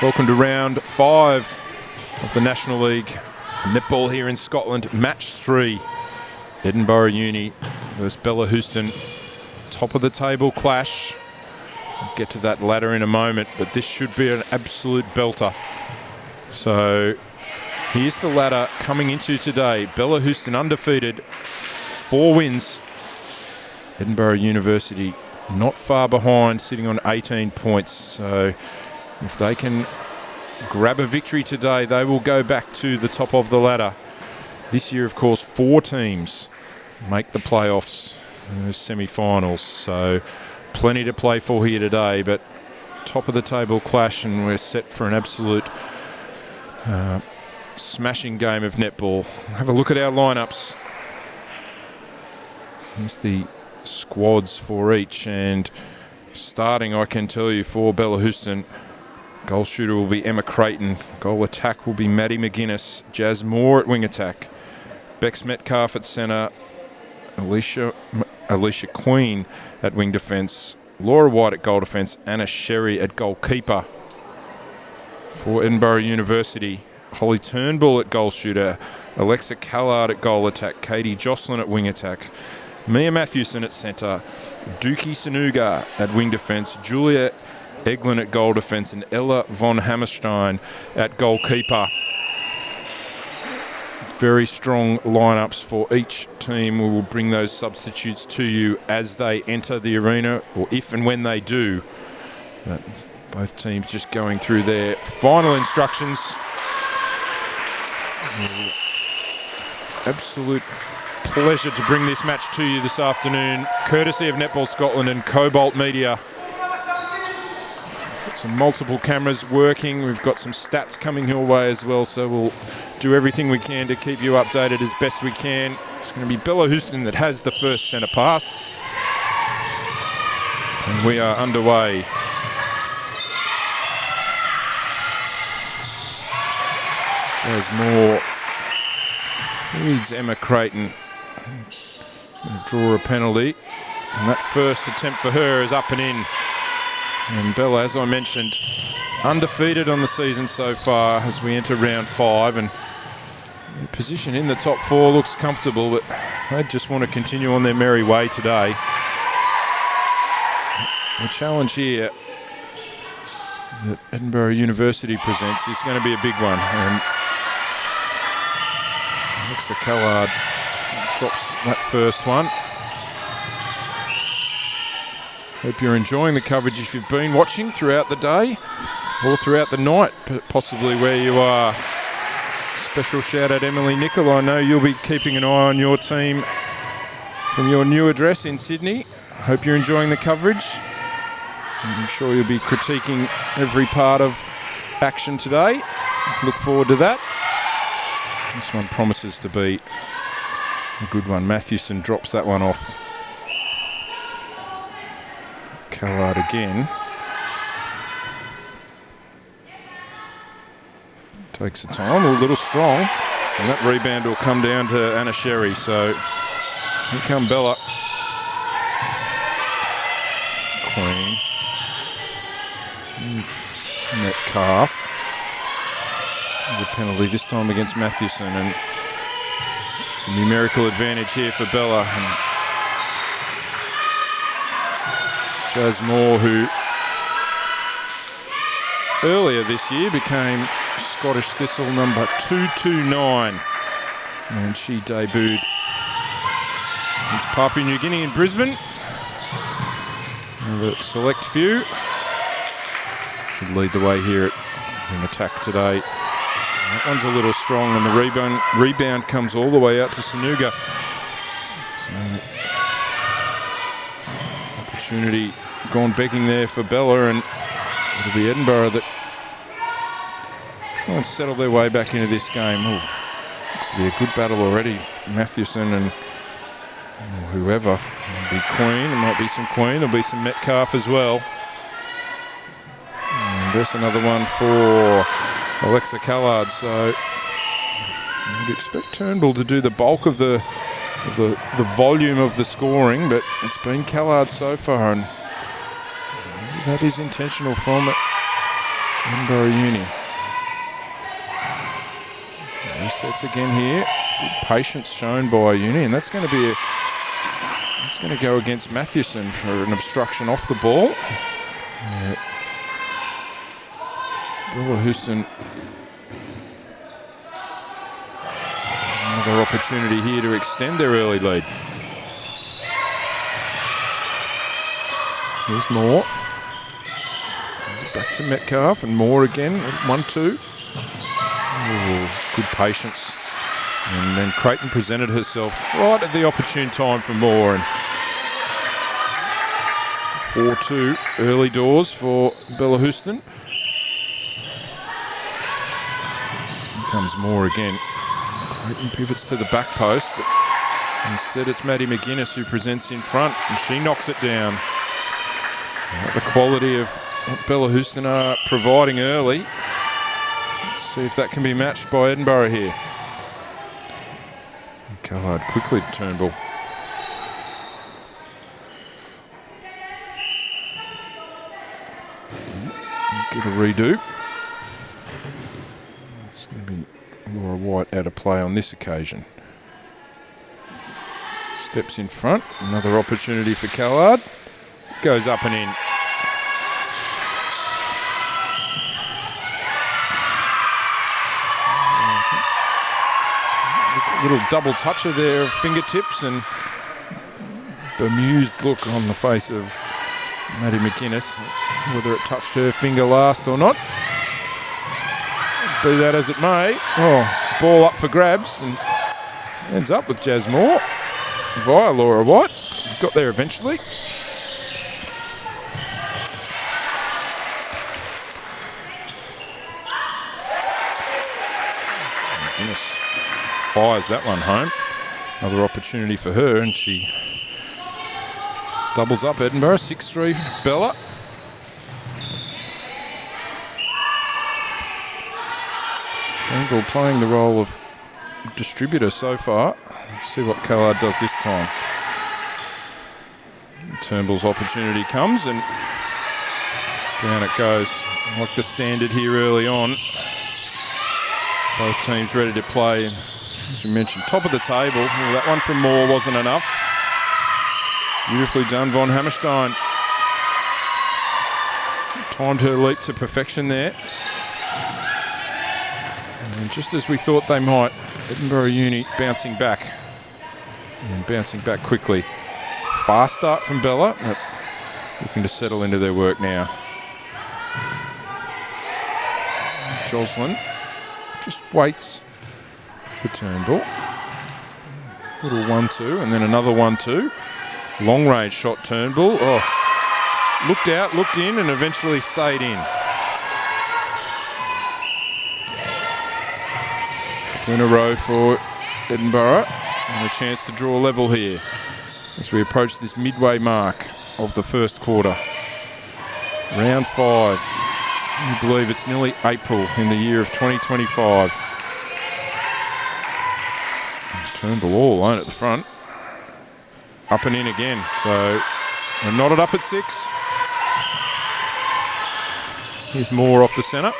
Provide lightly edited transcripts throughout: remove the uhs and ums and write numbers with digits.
Welcome to round 5 of the National League Netball here in Scotland. Match 3, Edinburgh Uni versus Bellahouston. Top of the table clash. We'll get to that ladder in a moment, but this should be an absolute belter. So here's the ladder coming into today. Bellahouston undefeated, 4 wins. Edinburgh University not far behind, sitting on 18 points. So if they can grab a victory today, they will go back to the top of the ladder. This year, of course, 4 teams make the playoffs, semi-finals. So plenty to play for here today, but top of the table clash, and we're set for an absolute smashing game of netball. Have a look at our lineups. Here's the squads for each, and starting, I can tell you, for Bellahouston, goal shooter will be Emma Creighton. Goal attack will be Maddie McGuinness. Jazz Moore at wing attack. Bex Metcalf at centre. Alicia Queen at wing defence. Laura White at goal defence. Anna Sherry at goalkeeper. For Edinburgh University, Holly Turnbull at goal shooter. Alexa Callard at goal attack. Katie Jocelyn at wing attack. Mia Matthewson at centre. Dookie Sanuga at wing defence. Julia Eglin at goal defence, and Ella von Hammerstein at goalkeeper. Very strong lineups for each team. We will bring those substitutes to you as they enter the arena, or if and when they do. But both teams just going through their final instructions. Absolute pleasure to bring this match to you this afternoon, courtesy of Netball Scotland and Cobalt Media. Some multiple cameras working. We've got some stats coming your way as well, so we'll do everything we can to keep you updated as best we can. It's going to be Bellahouston that has the first centre pass, and we are underway. There's more. Feeds Emma Creighton. She's going to draw a penalty, and that first attempt for her is up and in. And Bella, as I mentioned, undefeated on the season so far as we enter round 5, and the position in the top 4 looks comfortable, but they just want to continue on their merry way today. The challenge here that Edinburgh University presents is going to be a big one, and Alexa Callard drops that first one. Hope you're enjoying the coverage if you've been watching throughout the day or throughout the night, possibly where you are. Special shout out Emily Nichol. I know you'll be keeping an eye on your team from your new address in Sydney. Hope you're enjoying the coverage. I'm sure you'll be critiquing every part of action today. Look forward to that. This one promises to be a good one. Matthewson drops that one off. Callard again. Takes the time, a little strong, and that rebound will come down to Anna Sherry. So here come Bella. Queen. Metcalf. The penalty this time against Matthewson, and numerical advantage here for Bella. And Jazz Moore, who earlier this year became Scottish Thistle number 229, and she debuted against Papua New Guinea in Brisbane. The select few should lead the way here in attack today. That one's a little strong, and the rebound comes all the way out to Sanuga. So, opportunity gone begging there for Bella, and it'll be Edinburgh that try and settle their way back into this game. Ooh, looks to be a good battle already. Matthewson and whoever. It'll be Queen. There might be some Queen. There'll be some Metcalf as well. And there's another one for Alexa Callard. So you'd expect Turnbull to do the bulk of the volume of the scoring, but it's been Callard so far, and that is intentional from it. Edinburgh Uni. Resets again here. Good patience shown by Uni, and that's going to be it's going to go against Mathewson for an obstruction off the ball. Bellahouston. Another opportunity here to extend their early lead. Here's Moore. Back to Metcalf and Moore again. 1-2. Good patience. And then Creighton presented herself right at the opportune time for Moore. And 4-2 early doors for Bellahouston. Here comes Moore again. Creighton pivots to the back post, but instead it's Maddie McGuinness who presents in front, and she knocks it down. The quality of what Bellahouston are providing early. Let's see if that can be matched by Edinburgh here. Callard quickly to Turnbull. Get a redo. It's going to be Laura White out of play on this occasion. Steps in front. Another opportunity for Callard. Goes up and in. Little double toucher there of fingertips and bemused look on the face of Maddie McGuinness, whether it touched her finger last or not. Be that as it may, ball up for grabs and ends up with Jazz Moore via Laura White. Got there eventually. McGuinness fires that one home. Another opportunity for her, and she doubles up Edinburgh. 6-3 Bella. Angle playing the role of distributor so far. Let's see what Callard does this time. Turnbull's opportunity comes, and down it goes. Like the standard here early on. Both teams ready to play. As we mentioned, top of the table. Well, that one from Moore wasn't enough. Beautifully done, Von Hammerstein. Timed her leap to perfection there. And just as we thought they might, Edinburgh Uni bouncing back. And bouncing back quickly. Fast start from Bella, but looking to settle into their work now. Jocelyn just waits for Turnbull. Little 1-2 and then another 1-2. Long range shot Turnbull. Looked out, looked in and eventually stayed in. Couple in a row for Edinburgh and a chance to draw level here as we approach this midway mark of the first quarter. Round 5. I believe it's nearly April in the year of 2025. Turnbull all alone at the front. Up and in again. So they're knotted up at 6. Here's Moore off the centre.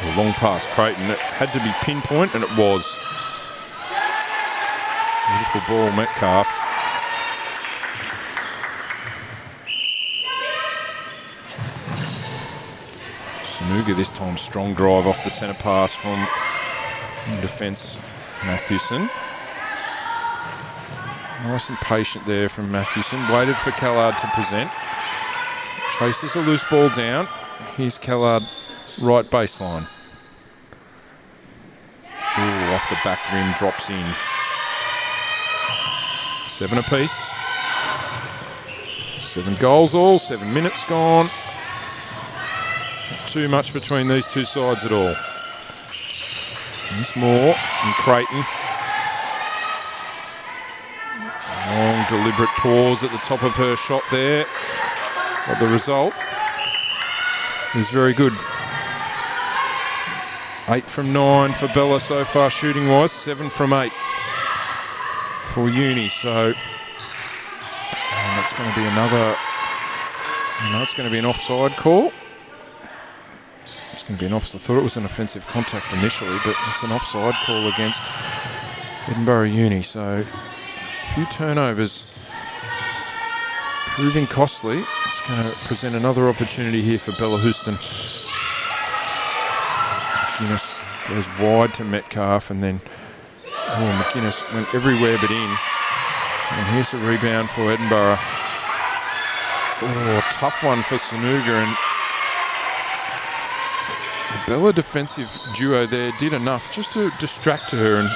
A long pass Creighton. It had to be pinpoint, and it was. Beautiful ball, Metcalf. Sanuga this time, strong drive off the centre pass from in defence, Mathewson. Nice and patient there from Mathewson. Waited for Callard to present. Chases a loose ball down. Here's Callard, right baseline. Ooh, off the back rim, drops in. 7 apiece. 7 goals all, 7 minutes gone. Not too much between these two sides at all. Here's Moore and Creighton. Long, deliberate pause at the top of her shot there. But the result is very good. 8 from 9 for Bella so far shooting-wise. 7 from 8 for Uni. So that's going to be another... it's going to be an offside call. going to be an offside. I thought it was an offensive contact initially, but it's an offside call against Edinburgh Uni. So a few turnovers proving costly. It's going to present another opportunity here for Bellahouston. McGuinness goes wide to Metcalf, and then McGuinness went everywhere but in. And here's a rebound for Edinburgh. Tough one for Sanuga, and the Bella defensive duo there did enough just to distract her, and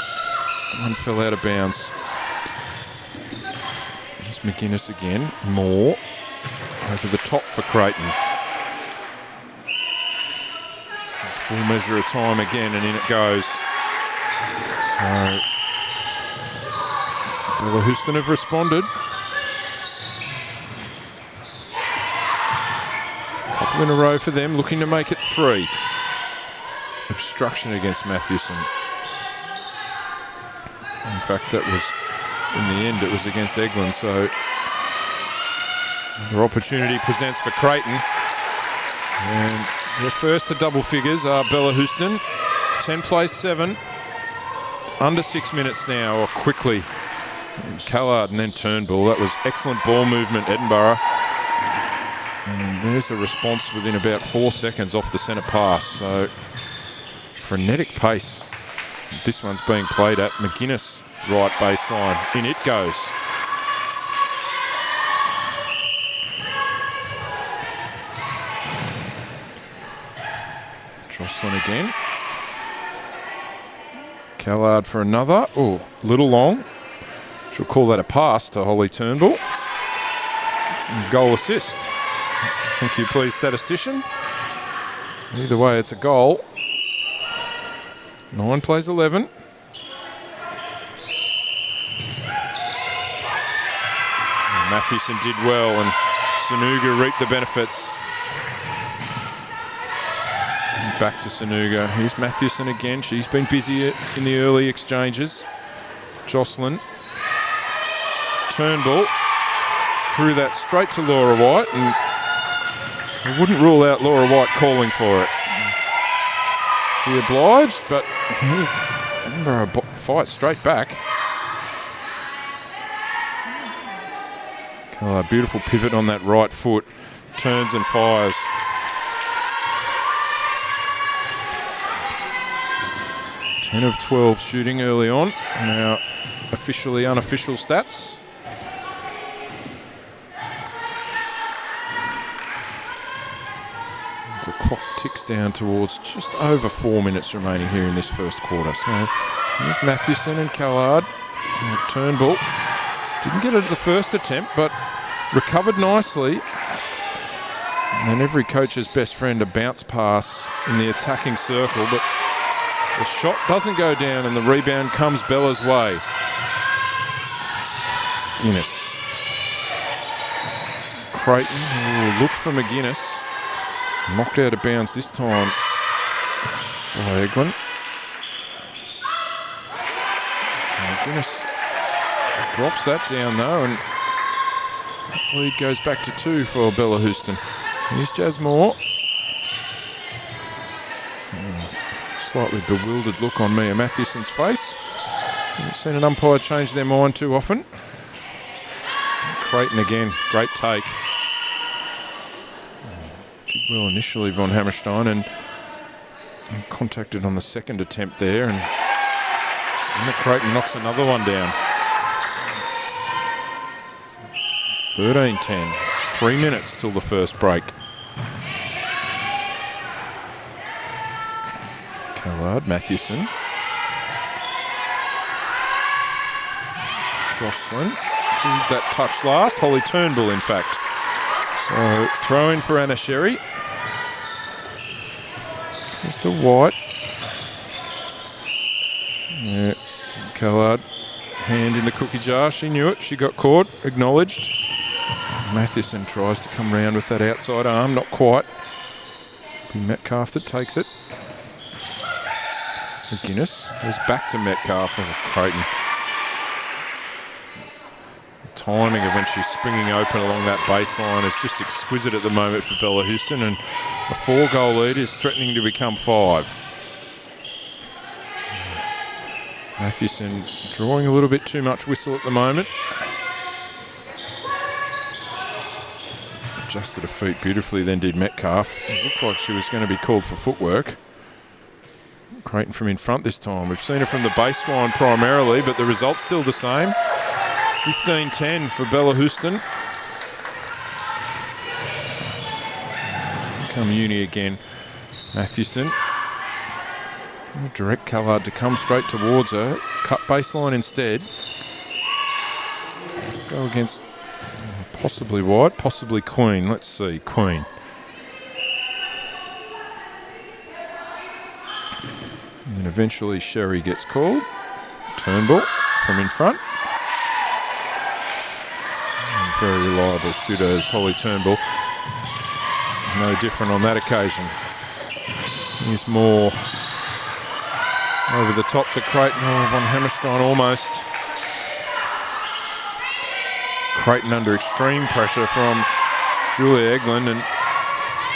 one fell out of bounds. Here's McGuinness again. More over the top for Creighton. Full measure of time again, and in it goes. So Bellahouston have responded. Couple in a row for them, looking to make it 3. Obstruction against Mathewson. In fact, that was, in the end, it was against Eglin, so another opportunity presents for Creighton. And their first to double figures are Bellahouston. 10 plays 7. Under 6 minutes now, or quickly. Callard and then Turnbull. That was excellent ball movement, Edinburgh. And there's a response within about 4 seconds off the centre pass. So frenetic pace. This one's being played at McGuinness, right baseline. In it goes. Jocelyn again. Callard for another. Oh, little long. She'll call that a pass to Holly Turnbull. And goal assist. Thank you, please, statistician. Either way, it's a goal. 9 plays 11. And Mathewson did well, and Sanuga reaped the benefits. And back to Sanuga. Here's Mathewson again. She's been busy in the early exchanges. Jocelyn. Turnbull. Threw that straight to Laura White, and I wouldn't rule out Laura White calling for it. She obliged, but Edinburgh fight straight back. Oh, a beautiful pivot on that right foot. Turns and fires. Ten of 12 shooting early on. Now officially unofficial stats. The clock ticks down towards just over 4 minutes remaining here in this first quarter. So here's Mathewson and Callard. Turnbull didn't get it at the first attempt, but recovered nicely. And every coach's best friend, a bounce pass in the attacking circle, but the shot doesn't go down and the rebound comes Bella's way. Guinness. Creighton will look for McGuinness. Knocked out of bounds this time by Eglin. McGuinness drops that down though, and lead goes back to 2 for Bellahouston. Here's Jazz Moore. Slightly bewildered look on Mia Mathewson's face. Haven't seen an umpire change their mind too often. Creighton again, great take. Did well initially, Von Hammerstein, and contacted on the second attempt there, and Creighton knocks another one down. 13-10, 3 minutes till the first break. Callard, Mathewson. Jocelyn, that touch last. Holly Turnbull, in fact. So throw in for Anna Sherry. Mr. White. Yeah, Callard, hand in the cookie jar. She knew it. She got caught. Acknowledged. Mathewson tries to come round with that outside arm. Not quite. It'll be Metcalf that takes it. McGuinness goes back to Metcalf of Creighton. timing of when she's springing open along that baseline is just exquisite at the moment for Bellahouston, and a 4-goal lead is threatening to become 5. Mathewson drawing a little bit too much whistle at the moment. Adjusted her feet beautifully, then did Metcalf. It looked like she was going to be called for footwork. Creighton from in front this time. We've seen her from the baseline primarily, but the result's still the same. 15-10 for Bellahouston. Come Uni again. Mathewson. Direct Callard to come straight towards her. Cut baseline instead. Go against possibly White, possibly Queen. Let's see, Queen. And then eventually Sherry gets called. Turnbull from in front. And very reliable shooter is Holly Turnbull. No different on that occasion. Here's more over the top to Creighton. Oh, Von Hammerstein almost. Creighton under extreme pressure from Julia Eglin, and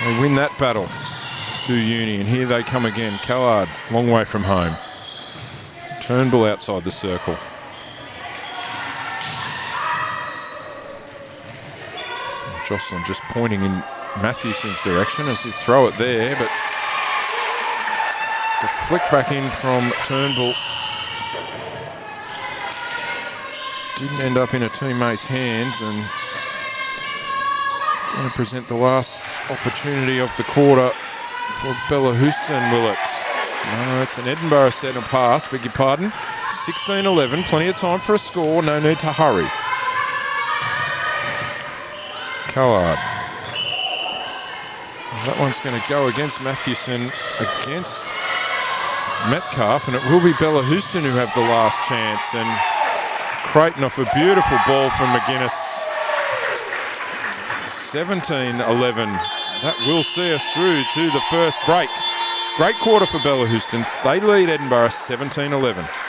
they win that battle to Uni. And here they come again. Callard, long way from home. Turnbull outside the circle. Jocelyn just pointing in Mathewson's direction as he throw it there, but the flick back in from Turnbull didn't end up in a teammate's hands, and it's going to present the last opportunity of the quarter for Bellahouston, will it? No, it's an Edinburgh set and pass, beg your pardon. 16-11, plenty of time for a score, no need to hurry. Callard. That one's going to go against Mathewson, against Metcalf, and it will be Bellahouston who have the last chance. And Creighton off a beautiful ball from McGuinness. 17-11. That will see us through to the first break. Great quarter for Bellahouston. They lead Edinburgh 17-11.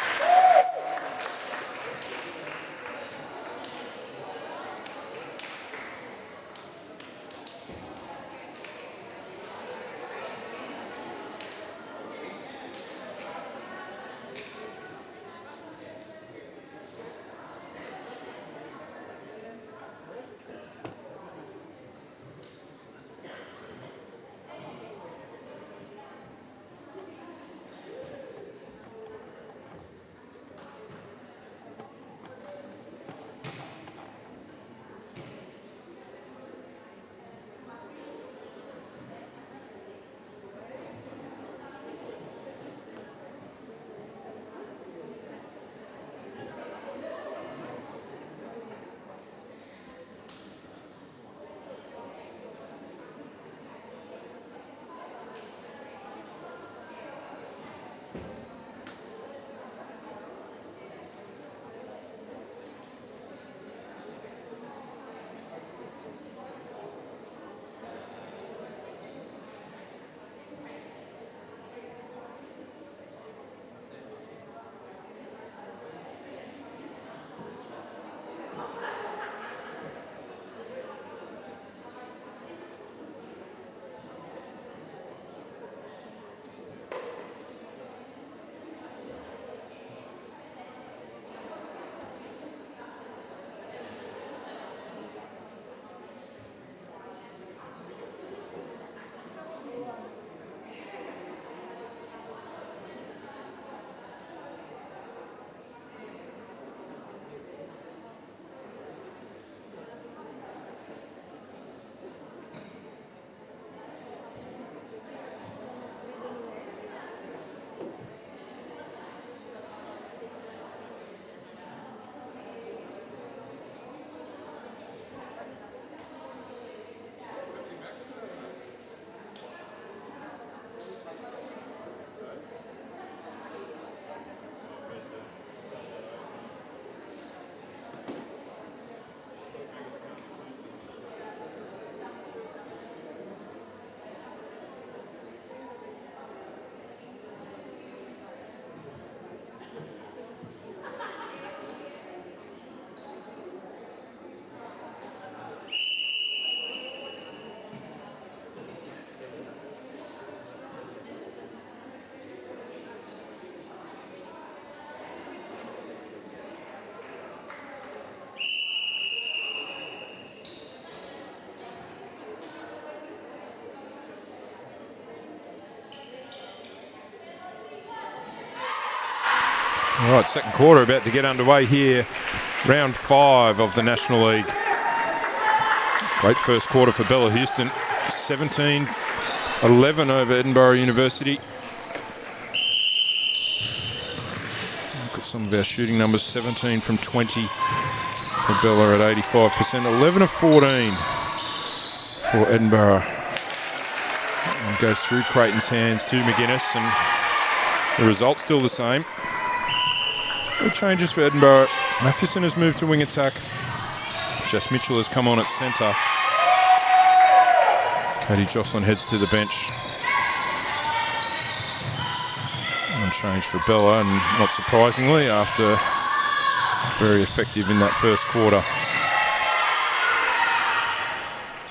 All right, second quarter about to get underway here. Round 5 of the National League. Great first quarter for Bellahouston. 17-11 over Edinburgh University. Look at some of our shooting numbers. 17 from 20 for Bella at 85%. 11 of 14 for Edinburgh. And goes through Creighton's hands to McGuinness, and the result's still the same. No changes for Edinburgh. Mathewson has moved to wing attack. Jess Mitchell has come on at centre. Katie Jocelyn heads to the bench. One change for Bella, and not surprisingly, after very effective in that first quarter.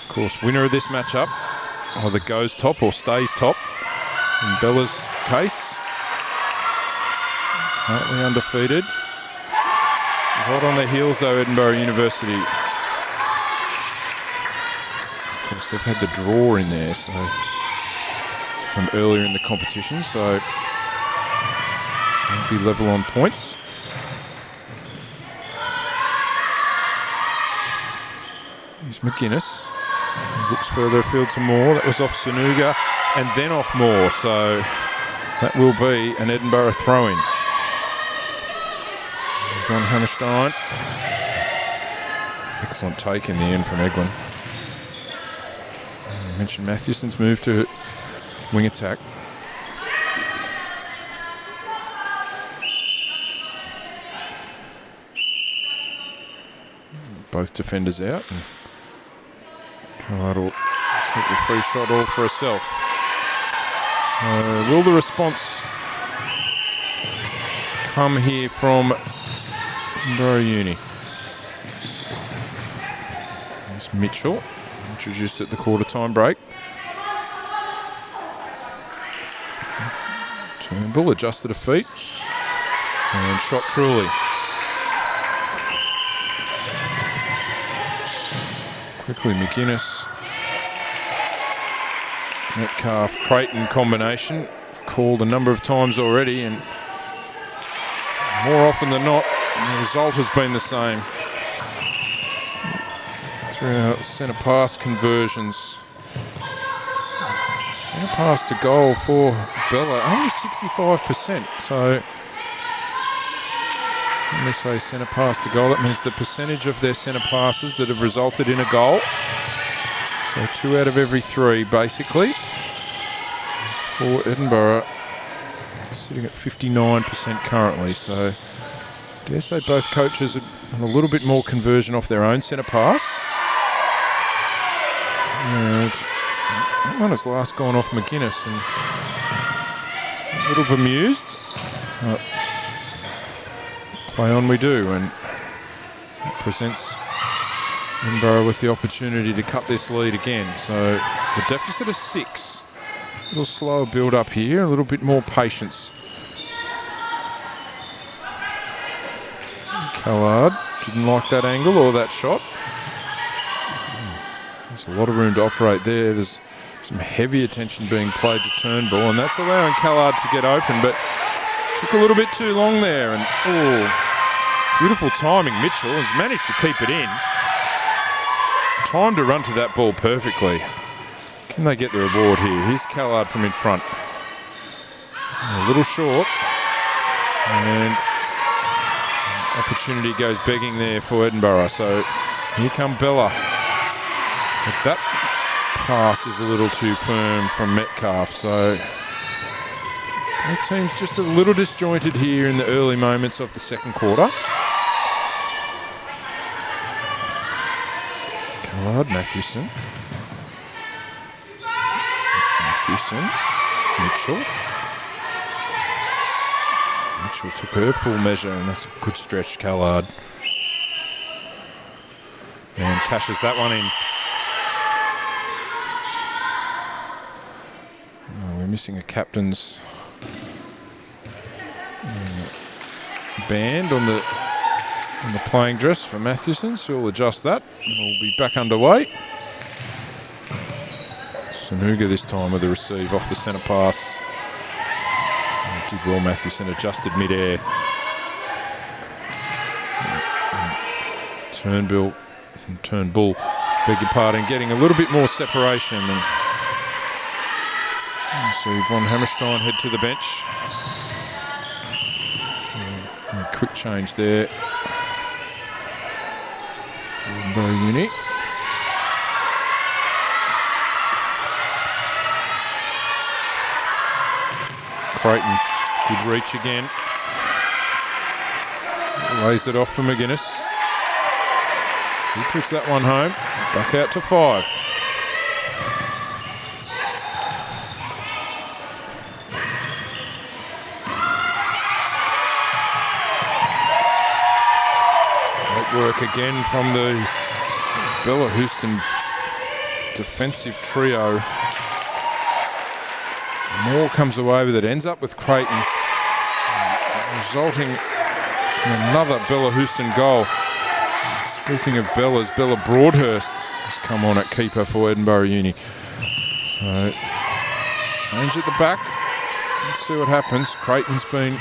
Of course, winner of this matchup either goes top or stays top. In Bella's case, currently undefeated. Hot on their heels though, Edinburgh University. Of course, they've had the draw in there from earlier in the competition, so they'll be level on points. Here's McGuinness. Looks further afield to Moore. That was off Sanuga and then off Moore, so that will be an Edinburgh throw-in. Von Hammerstein. Excellent take in the end from Eglin. I mentioned Mathewson's move to wing attack. Both defenders out. And Callard will take the free shot all for herself. Will the response come here from Edinburgh Uni? There's Mitchell, introduced at the quarter-time break. Turnbull adjusted a feet and shot truly. Quickly McGuinness, Metcalf, Creighton combination, called a number of times already, and more often than not, the result has been the same. Through our centre pass conversions. Centre pass to goal for Bella, only 65%. So when we say centre pass to goal, that means the percentage of their centre passes that have resulted in a goal. So 2 out of every 3, basically, for Edinburgh, sitting at 59% currently. So I dare say both coaches are a little bit more conversion off their own centre pass. And that one has last gone off McGuinness, and a little bemused. Play on we do, and it presents Edinburgh with the opportunity to cut this lead again. So the deficit is 6. A little slower build up here, a little bit more patience. Callard didn't like that angle or that shot. There's a lot of room to operate there. There's some heavy attention being played to Turnbull, and that's allowing Callard to get open, but took a little bit too long there. And beautiful timing. Mitchell has managed to keep it in. Time to run to that ball perfectly. Can they get the reward here? Here's Callard from in front. A little short, and opportunity goes begging there for Edinburgh. So here come Bella. But that pass is a little too firm from Metcalf. So the team's just a little disjointed here in the early moments of the second quarter. Callard, Mathewson. Mitchell. Mitchell took her full measure, and that's a good stretch, Callard. And cashes that one in. We're missing a captain's band on the playing dress for Mathewson, so we'll adjust that and we'll be back underway. Sanuga this time with the receive off the centre pass. Did well, Mathewson adjusted mid-air. Turnbull, beg your pardon, getting a little bit more separation. And see Von Hammerstein head to the bench. A quick change there. Edinburgh Uni. Creighton, good reach again. Lays it off for McGuinness. He puts that one home. Back out to 5. Great work again from the Bellahouston defensive trio. Moore comes away with it, ends up with Creighton, resulting in another Bellahouston goal. Speaking of Bellas, Bella Broadhurst has come on at keeper for Edinburgh Uni. So, change at the back. Let's see what happens. Creighton's been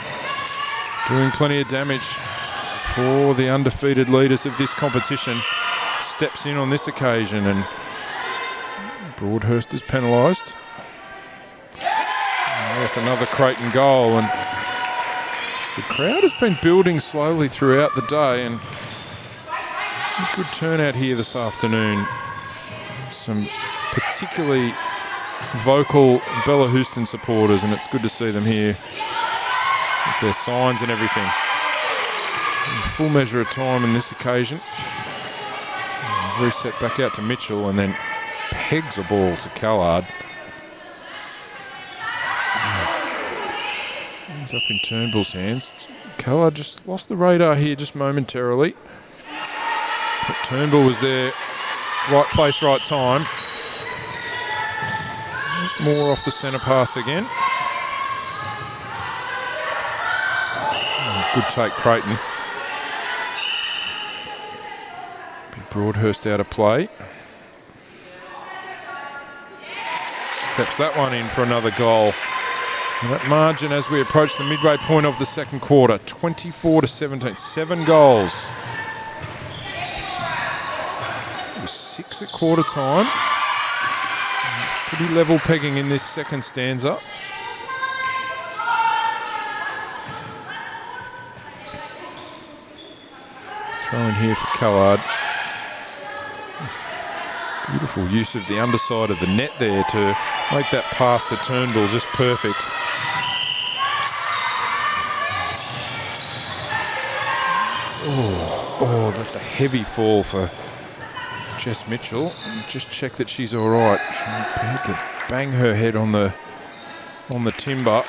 doing plenty of damage for the undefeated leaders of this competition. Steps in on this occasion, and Broadhurst is penalised. Yes, another Creighton goal, and the crowd has been building slowly throughout the day, and a good turnout here this afternoon. Some particularly vocal Bellahouston supporters, and it's good to see them here with their signs and everything. A full measure of time on this occasion. Reset back out to Mitchell, and then pegs a ball to Callard. Ends up in Turnbull's hands. Callard just lost the radar here just momentarily. But Turnbull was there, right place, right time. Just more off the centre pass again. Good take, Creighton. Broadhurst out of play. Steps that one in for another goal. And that margin as we approach the midway point of the second quarter, 24-17, 7 goals. It was 6 at quarter time. Pretty level pegging in this second stanza. Throw in here for Callard. Beautiful use of the underside of the net there to make that pass to Turnbull just perfect. Oh, that's a heavy fall for Jess Mitchell. Just check that she's all right. She had to bang her head on the timber.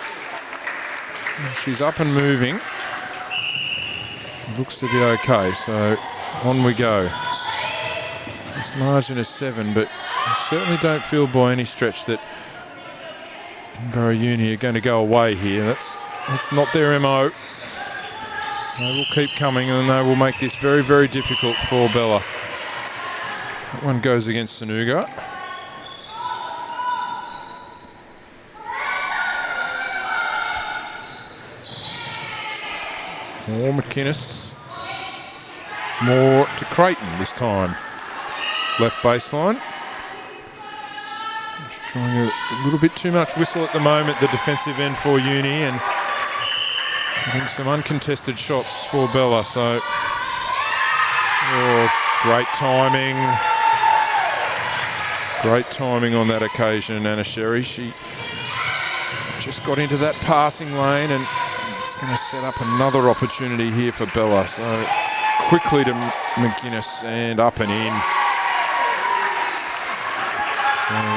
She's up and moving. Looks to be okay, so on we go. This margin is 7, but I certainly don't feel by any stretch that Edinburgh Uni are going to go away here. That's not their MO. They will keep coming, and they will make this very, very difficult for Bella. That one goes against Sanuga. More McInnes. More to Creighton this time. Left baseline. Just trying a little bit too much whistle at the moment, the defensive end for Uni, and getting some uncontested shots for Bella. So, great timing. Great timing on that occasion, Anna Sherry. She just got into that passing lane, and it's going to set up another opportunity here for Bella. So, quickly to McInnes and up and in.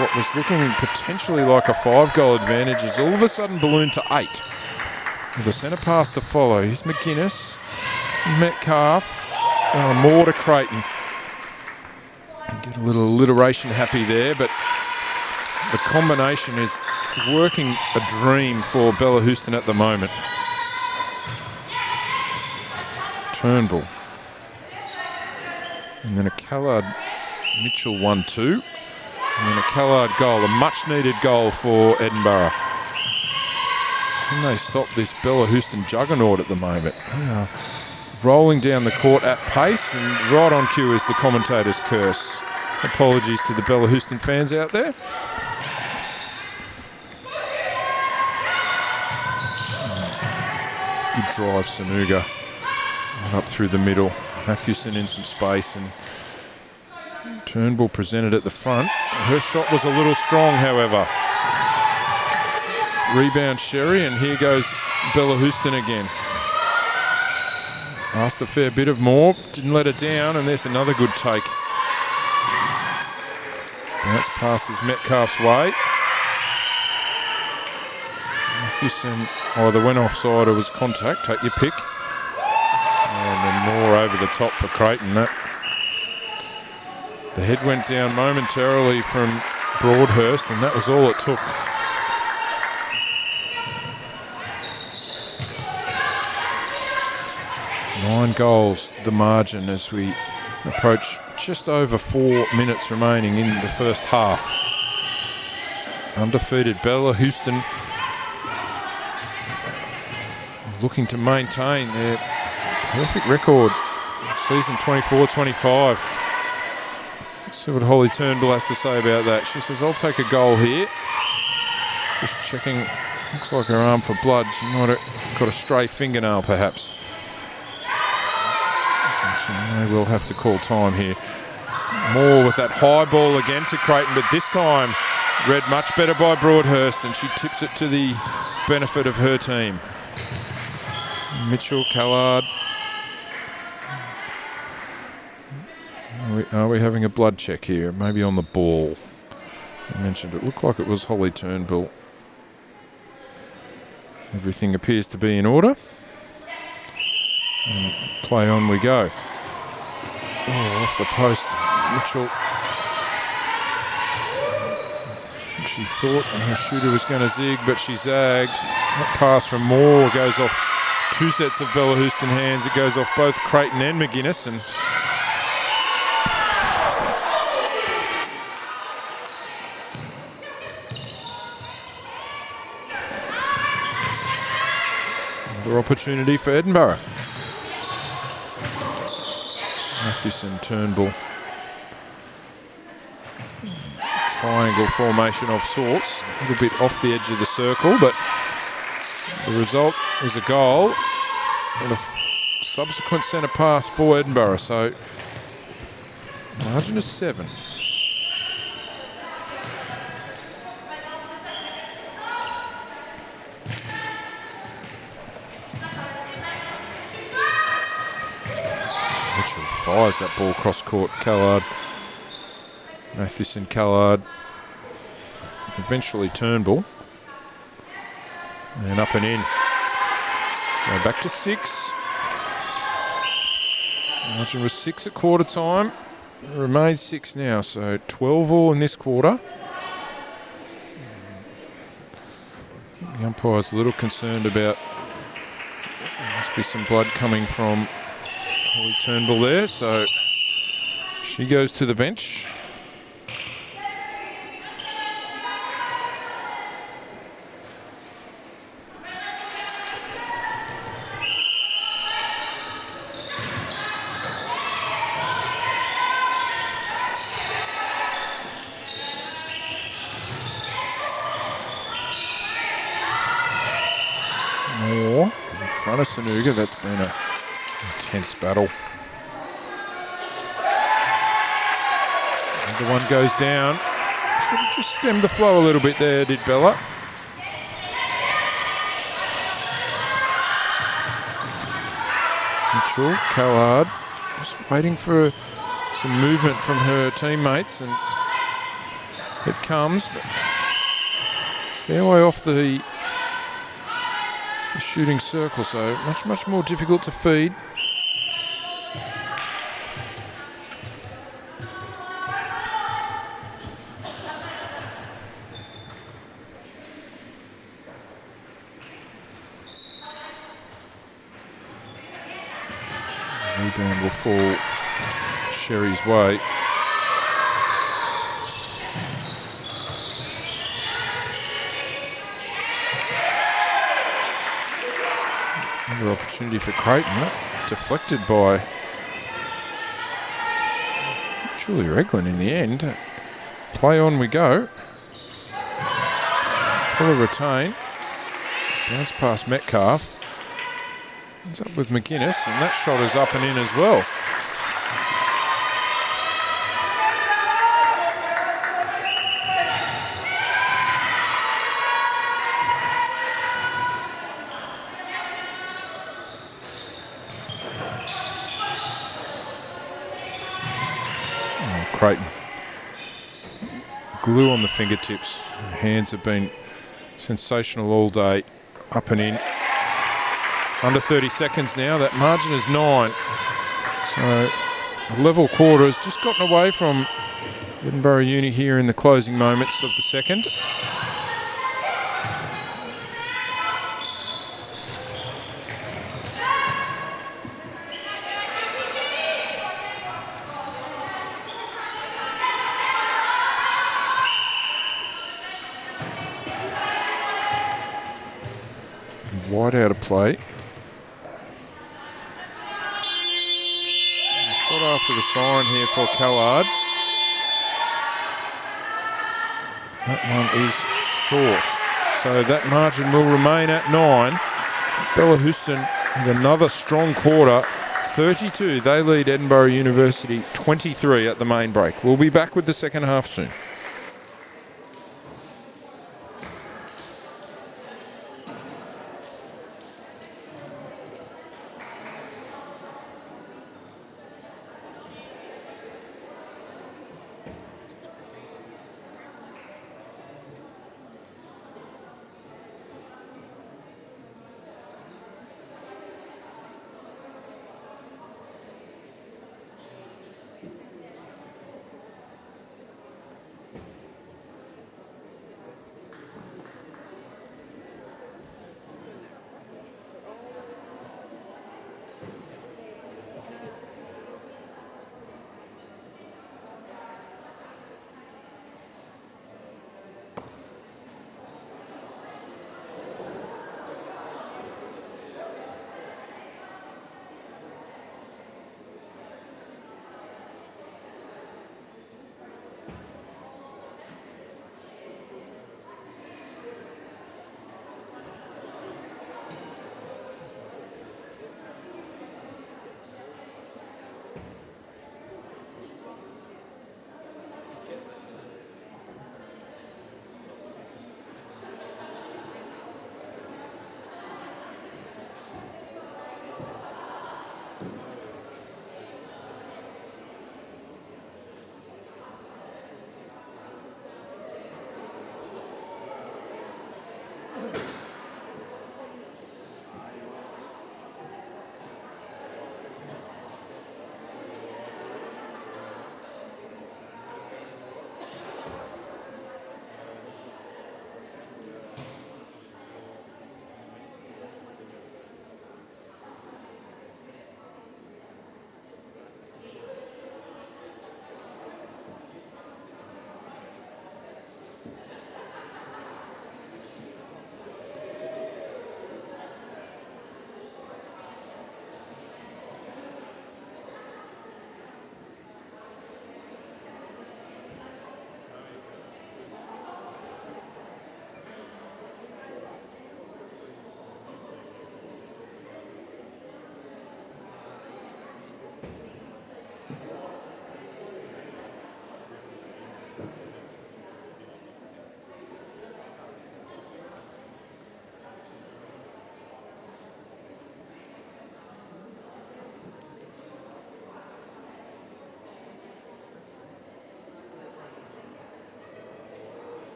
What was looking potentially like a 5-goal advantage is all of a sudden ballooned to 8. With a centre pass to follow. Here's McInnes, Metcalf, more to Creighton. Get a little alliteration happy there, but the combination is working a dream for Bellahouston at the moment. Turnbull. And then a Callard Mitchell 1-2. And then a Callard goal, a much-needed goal for Edinburgh. Can they stop this Bellahouston juggernaut at the moment? They are rolling down the court at pace, and right on cue is the commentator's curse. Apologies to the Bellahouston fans out there. Good drive, Sanuga. Up through the middle. Mathewson in some space, and Turnbull presented at the front. Her shot was a little strong, however. Rebound Sherry, and here goes Bellahouston again. Asked a fair bit of more, didn't let her down, and there's another good take. Bounce passes Metcalf's way. Mathewson either went offside or was contact, take your pick. And then more over the top for Creighton. The head went down momentarily from Broadhurst, and that was all it took. Nine goals, the margin, as we approach just over 4 minutes remaining in the first half. Undefeated Bellahouston looking to maintain their perfect record, season 24-25. Let's see what Holly Turnbull has to say about that. She says, I'll take a goal here. Just checking, looks like her arm for blood. She might have got a stray fingernail perhaps. She may well have to call time here. Moore with that high ball again to Creighton, but this time read much better by Broadhurst, and she tips it to the benefit of her team. Mitchell, Callard. Are we having a blood check here? Maybe on the ball. I mentioned it looked like it was Holly Turnbull. Everything appears to be in order. And play on we go. Oh, off the post. Mitchell. She thought her shooter was going to zig, but she zagged. That pass from Moore goes off two sets of Bellahouston hands. It goes off both Creighton and McGuinness. And another opportunity for Edinburgh. Mathewson, Turnbull. Triangle formation of sorts. A little bit off the edge of the circle, but the result is a goal and a subsequent centre pass for Edinburgh. So margin is 7. Mitchell fires that ball cross court. Callard. Mathewson, Callard. Eventually Turnbull. And up and in. Go back to 6. Margin was 6 at quarter time. It remains 6 now, so 12 all in this quarter. The umpire's a little concerned about there must be some blood coming from Holly Turnbull there, so she goes to the bench. Moore in front of Sanuga. That's been an intense battle. The one goes down. Just stemmed the flow a little bit there, did Bella. Mitchell, Callard, just waiting for some movement from her teammates, and it comes. But fair way off the shooting circle, so much more difficult to feed. Rebound will fall Sherry's way. Another opportunity for Creighton. deflected by Julie Reglan in the end. Play on we go. Pull a retain. Bounce past Metcalf. Ends up with McGuinness, and that shot is up and in as well. Creighton. Glue on the fingertips. Hands have been sensational all day. Up and in. Under 30 seconds now. That margin is 9. So a level quarter has just gotten away from Edinburgh Uni here in the closing moments of the second. Wide out of play. Shot after the siren here for Callard. That one is short. So that margin will remain at 9. Bellahouston with another strong quarter. 32. They lead Edinburgh University 23 at the main break. We'll be back with the second half soon.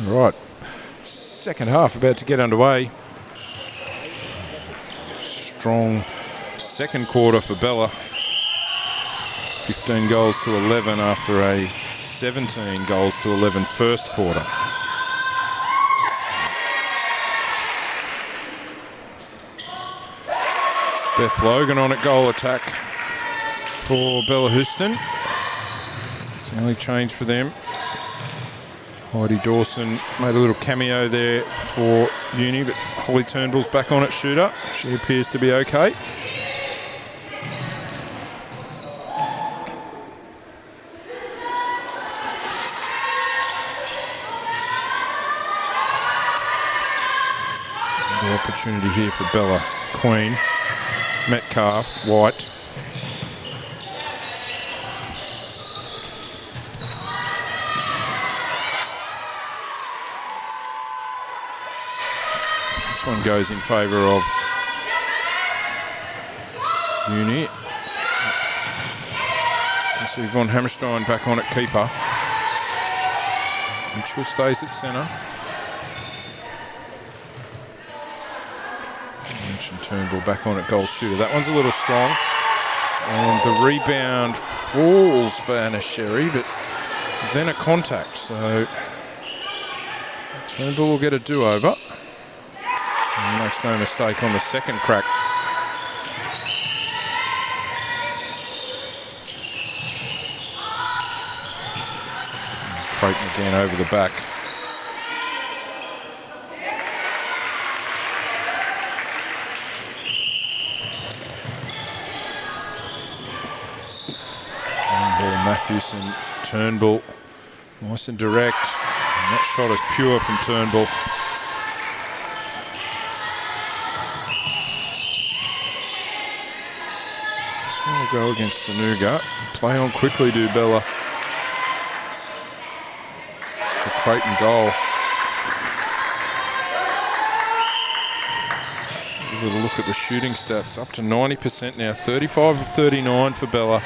Right, second half about to get underway. Strong second quarter for Bella. 15 goals to 11 after a 17 goals to 11 first quarter. Beth Logan on at goal attack for Bellahouston. It's the only change for them. Heidi Dawson made a little cameo there for Uni, but Holly Turnbull's back on at shooter. She appears to be okay. The opportunity here for Bella. Queen, Metcalf, White. This one goes in favour of Uni. You can see Von Hammerstein back on at keeper. Mitchell stays at centre. And Turnbull back on at goal shooter. That one's a little strong. And the rebound falls for Anna Sherry, but then a contact. So Turnbull will get a do-over. And makes no mistake on the second crack. Creighton again over the back. Matthewson, Turnbull, nice and direct. And that shot is pure from Turnbull. This one will go against Sanuga. Play on quickly, do Bella. The Creighton goal. Give a look at the shooting stats. Up to 90% now. 35 of 39 for Bella.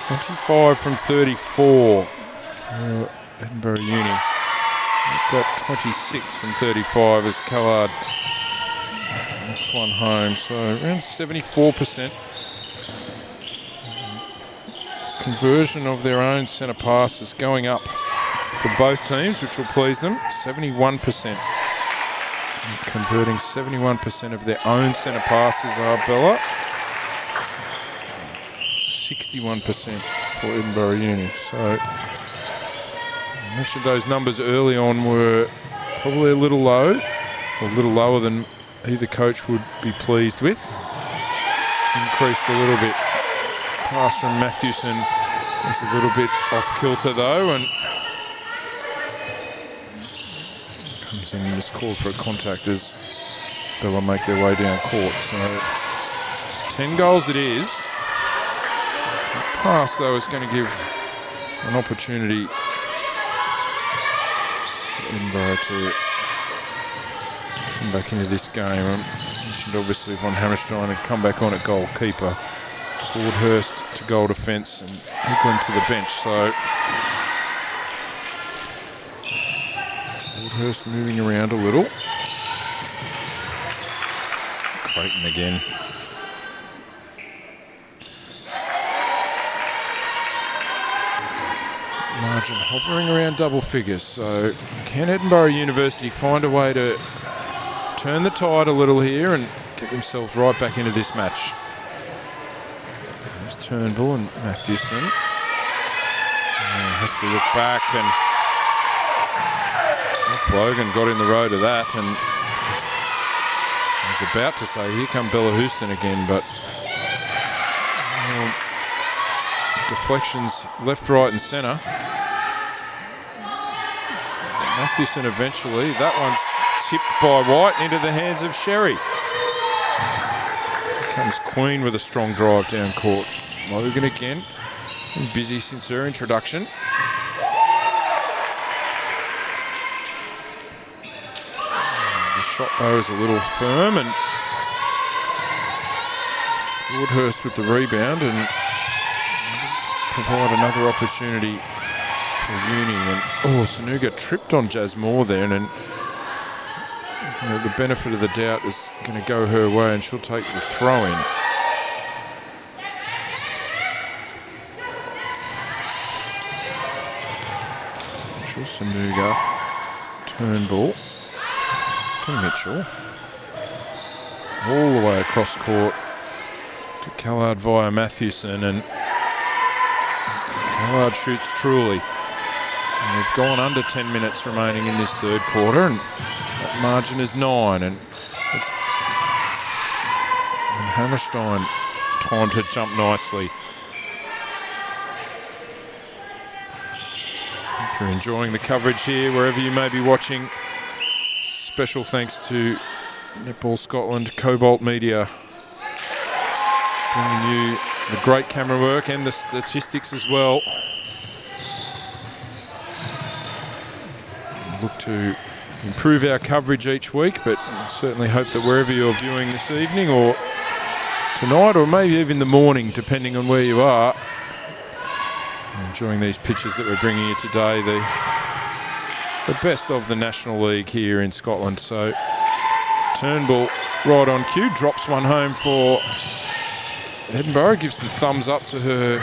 25 from 34 for Edinburgh Uni. They've got 26 from 35 as Callard knocks one home. So around 74% conversion of their own centre passes going up for both teams, which will please them. 71%. Converting 71% of their own centre passes are Bella. 61% for Edinburgh Uni. So I mentioned those numbers early on were probably a little low, or a little lower than either coach would be pleased with. Increased a little bit. Pass from Matthewson is a little bit off kilter though, and comes in and is called for a contact as Bella make their way down court. So 10 goals it is. Pass though is going to give an opportunity for Edinburgh to come back into this game. I mentioned obviously Von Hammerstein had come back on at goalkeeper. Broadhurst to goal defence and Higglin to the bench. So Broadhurst moving around a little. Creighton again. Margin hovering around double figures. So can Edinburgh University find a way to turn the tide a little here and get themselves right back into this match? There's Turnbull and Matthewson. Has to look back, and Logan got in the road of that, and I was about to say here come Bellahouston again, but deflections left, right and centre. Matthewson eventually, that one's tipped by White into the hands of Sherry. Comes Queen with a strong drive down court. Logan again, been busy since her introduction. The shot though is a little firm, and Woodhurst with the rebound and provide another opportunity for Uni. And Sanuga tripped on Jazz Moore there, and the benefit of the doubt is going to go her way, and she'll take the throw in. Sanuga, Turnbull to Mitchell, all the way across court to Callard via Mathewson, and Callard shoots truly. And we've gone under 10 minutes remaining in this third quarter, and that margin is 9, and Hammerstein timed her jump nicely. If you're enjoying the coverage here, wherever you may be watching, special thanks to Netball Scotland, Cobalt Media, bringing you the great camera work and the statistics as well. Look to improve our coverage each week, but certainly hope that wherever you're viewing this evening or tonight, or maybe even the morning, depending on where you are, enjoying these pictures that we're bringing you today, the best of the National League here in Scotland. So Turnbull right on cue, drops one home for Edinburgh, gives the thumbs up to her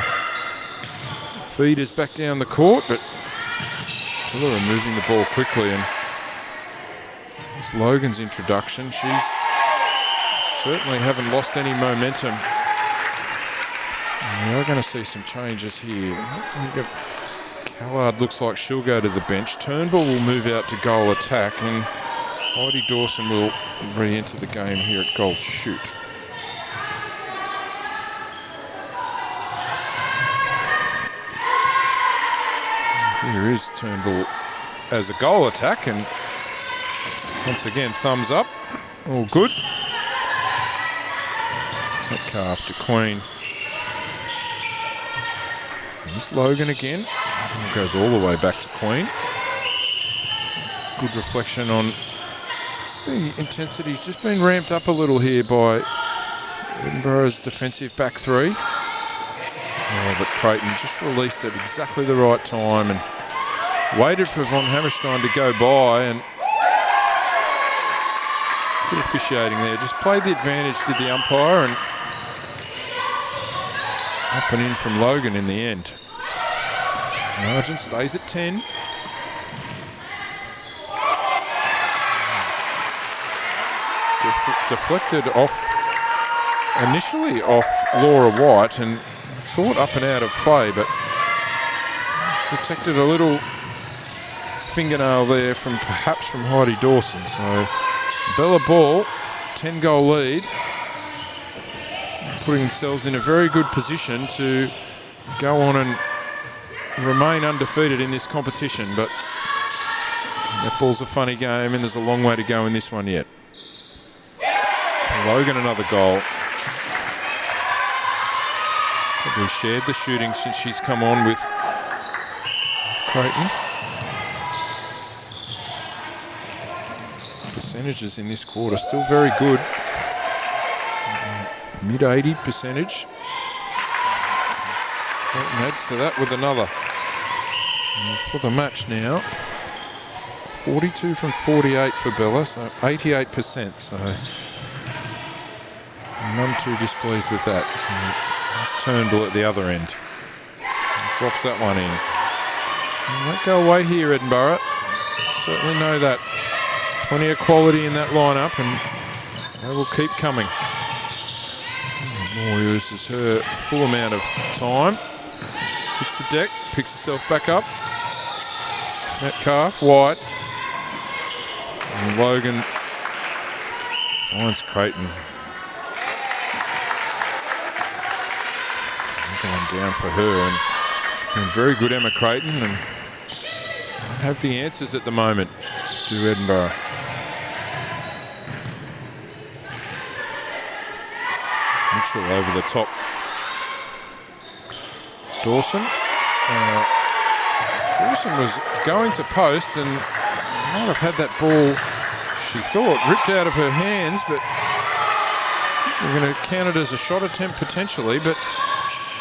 feeders back down the court, but Miller moving the ball quickly, and it's Logan's introduction. She's certainly haven't lost any momentum. We are going to see some changes here. Callard looks like she'll go to the bench. Turnbull will move out to goal attack, and Heidi Dawson will re-enter the game here at goal shoot. Here is Turnbull as a goal attack, and once again thumbs up, all good. Metcalf to Queen. There's Logan again. Goes all the way back to Queen. Good reflection on the intensity's just been ramped up a little here by Edinburgh's defensive back three. But Creighton just released at exactly the right time and waited for Von Hammerstein to go by, and good officiating there. Just played the advantage, did the umpire, and up and in from Logan in the end. Margin stays at 10. Deflected off, initially off Laura White, and thought up and out of play, but detected a little fingernail there from perhaps from Heidi Dawson. So Bella Ball, 10-goal lead, putting themselves in a very good position to go on and remain undefeated in this competition. But netball's a funny game, and there's a long way to go in this one yet. Logan another goal. Probably shared the shooting since she's come on with Creighton. Percentages in this quarter still very good. Mid-80 percentage. Creighton adds to that with another. And for the match now, 42 from 48 for Bella, so 88%. So none too displeased with that. So it's Turnbull at the other end. Drops that one in. And won't go away here, Edinburgh. Certainly know that. There's plenty of quality in that lineup, and they will keep coming. Moore uses her full amount of time. Hits the deck, picks herself back up. Metcalf, White. And Logan finds Creighton. Going down for her, and she's been very good, Emma Creighton, and don't have the answers at the moment to Edinburgh. Mitchell over the top. Dawson. Dawson was going to post and might have had that ball, she thought, ripped out of her hands, but we're going to count it as a shot attempt potentially, but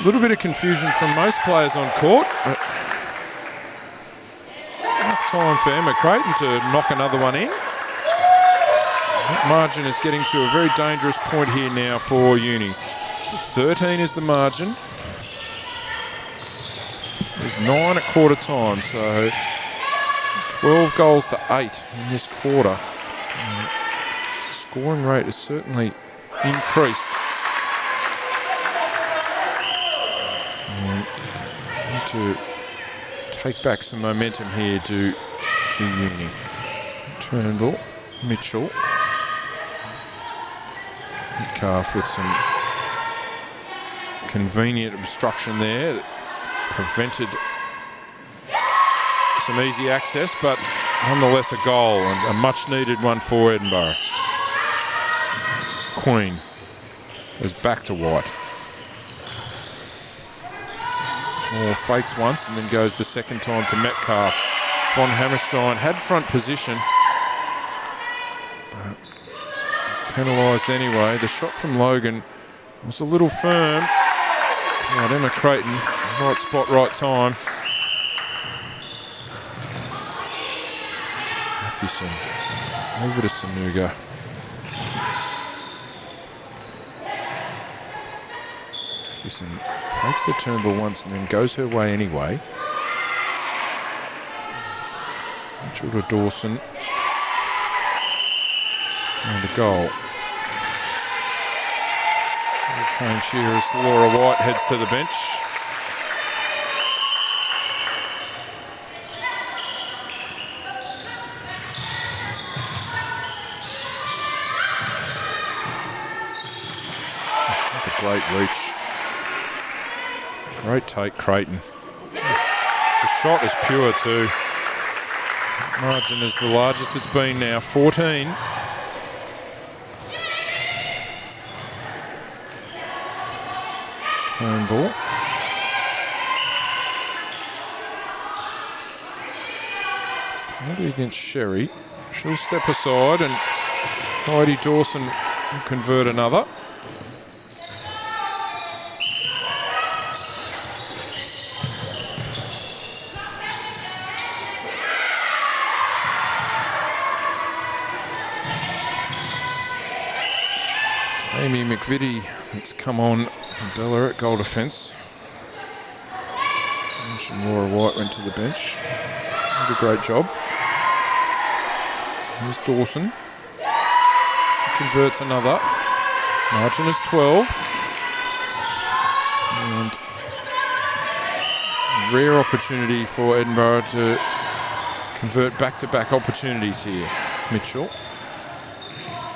a little bit of confusion from most players on court. But enough time for Emma Creighton to knock another one in. That margin is getting to a very dangerous point here now for Uni. 13 is the margin. There's 9 at quarter time, so 12 goals to 8 in this quarter. The scoring rate has certainly increased. And need to take back some momentum here to Uni. Turnbull, Mitchell. Metcalf with some convenient obstruction there that prevented some easy access, but nonetheless a goal, and a much needed one for Edinburgh. Queen goes back to White. Moore fakes once and then goes the second time to Metcalf. Von Hammerstein had front position, but penalised anyway. The shot from Logan was a little firm. Right, Emma Creighton, right spot, right time. Mathewson over to Sanuga. Mathewson takes the Turnbull once and then goes her way anyway. Mitchell to Dawson. And a goal. Change here as Laura White heads to the bench. That's a great reach. Great take, Creighton. The shot is pure too. Margin is the largest it's been now, 14. Turnbull. Penalty against Sherry. She'll step aside and Heidi Dawson will convert another. It's Amy McVitie that's come on. Bella at goal defence. And Laura White went to the bench. Did a great job. Here's Dawson. She converts another. Margin is 12. And a rare opportunity for Edinburgh to convert back-to-back opportunities here. Mitchell.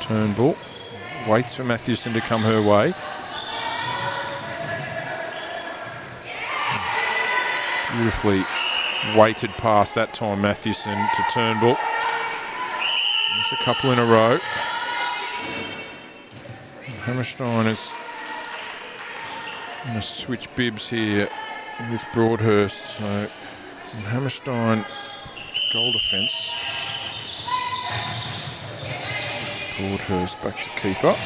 Turnbull. Waits for Mathewson to come her way. Beautifully weighted past that time, Mathewson to Turnbull. There's a couple in a row. Hammerstein is going to switch bibs here with Broadhurst. So Hammerstein to goal defence. Broadhurst back to keeper.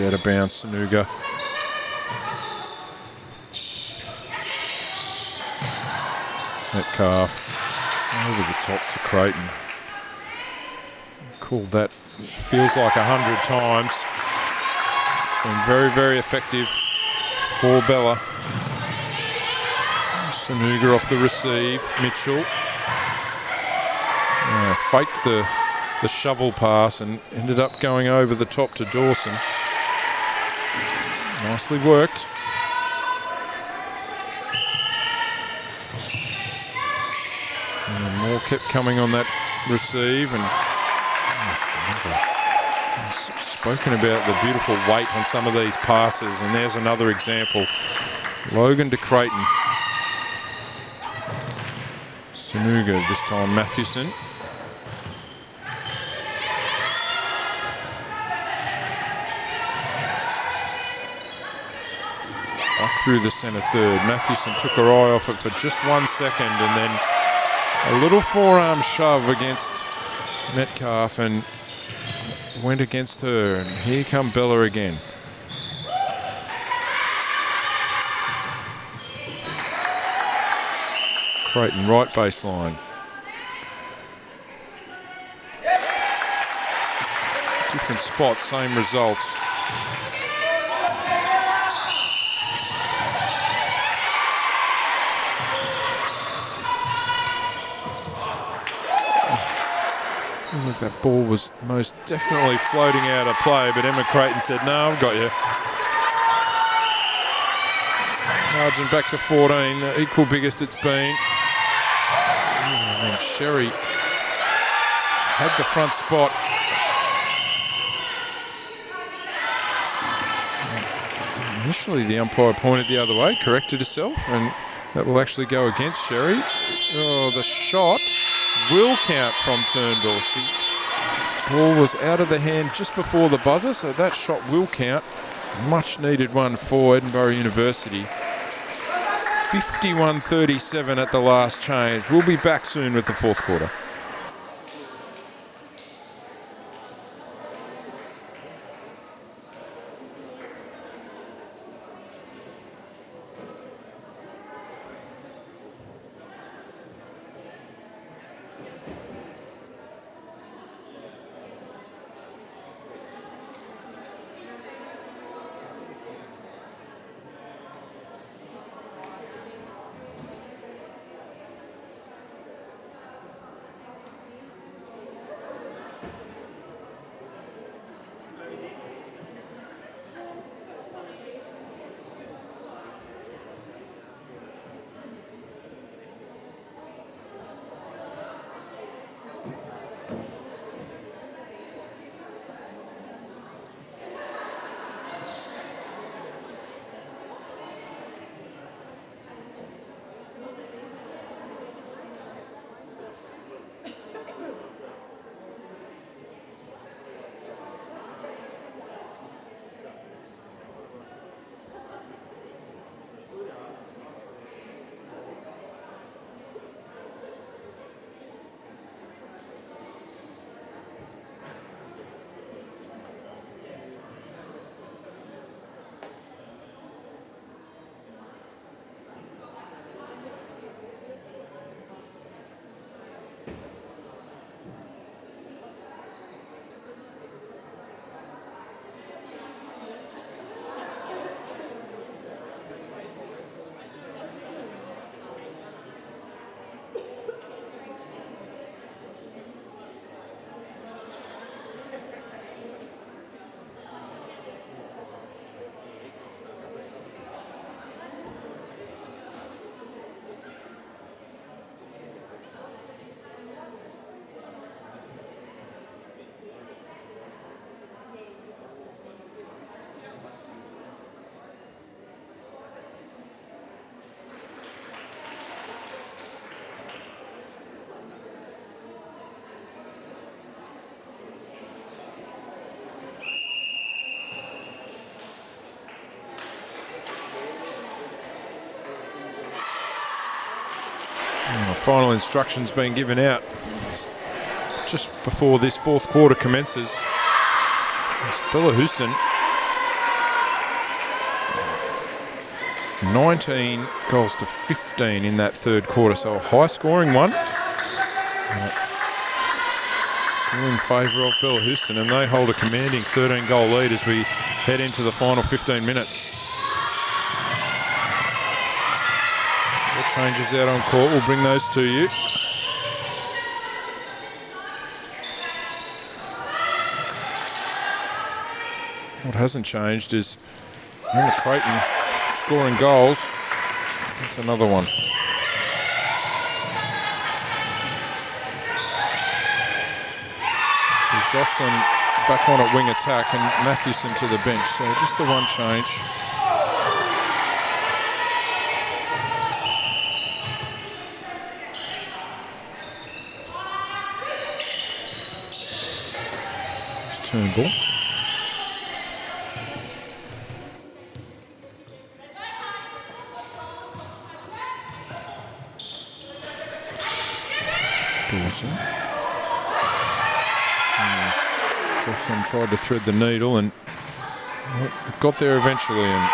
Out of bounds, Sanuga. Metcalf over the top to Creighton. Called that, feels like 100 times. Been very, very effective for Bella. Sanuga off the receive. Mitchell faked the shovel pass and ended up going over the top to Dawson. Nicely worked. And Moore kept coming on that receive, and I've spoken about the beautiful weight on some of these passes, and there's another example. Logan to Creighton. Sanuga, this time Mathewson. Back through the centre third. Mathewson took her eye off it for just 1 second, and then a little forearm shove against Metcalf and went against her. And here come Bella again. Creighton right baseline. Different spot, same results. That ball was most definitely floating out of play, but Emma Creighton said, "No, I've got you." Margin back to 14, the equal biggest it's been. And Sherry had the front spot. Initially, the umpire pointed the other way, corrected herself, and that will actually go against Sherry. Oh, the shot will count from Turnbull. Ball was out of the hand just before the buzzer, so that shot will count. Much needed one for Edinburgh University. 51-37 at the last change. We'll be back soon with the fourth quarter. Final instructions being given out just before this fourth quarter commences. It's Bellahouston 19 goals to 15 in that third quarter, so a high scoring one. Still in favour of Bellahouston, and they hold a commanding 13 goal lead as we head into the final 15 minutes. Changes out on court, we'll bring those to you. What hasn't changed is Emma Creighton scoring goals. That's another one. So Jocelyn back on at wing attack and Mathewson to the bench. So just the one change. Turnbull. Jocelyn tried to thread the needle and it got there eventually. And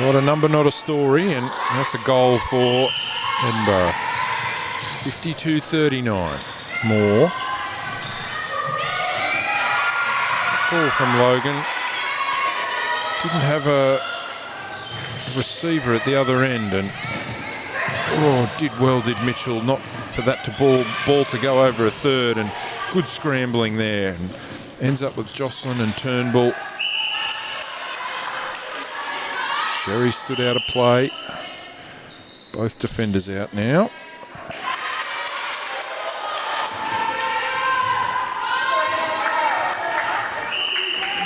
not a number, not a story, and that's a goal for Edinburgh. 52-39. More. Ball from Logan. Didn't have a receiver at the other end, and did Mitchell not for that ball to go over a third, and good scrambling there, and ends up with Jocelyn and Turnbull. Sherry stood out of play. Both defenders out now.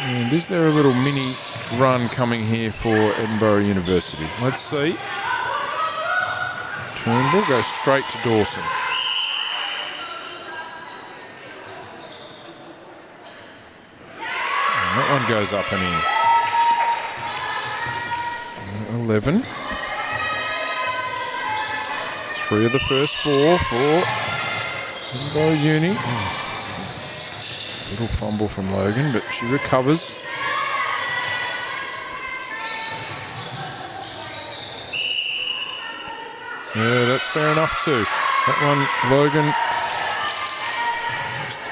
And is there a little mini run coming here for Edinburgh University? Let's see. Turnbull goes straight to Dawson. And that one goes up and in. 11. 3 of the first 4 for Edinburgh Uni. Little fumble from Logan, but she recovers. Yeah, that's fair enough too. That one, Logan just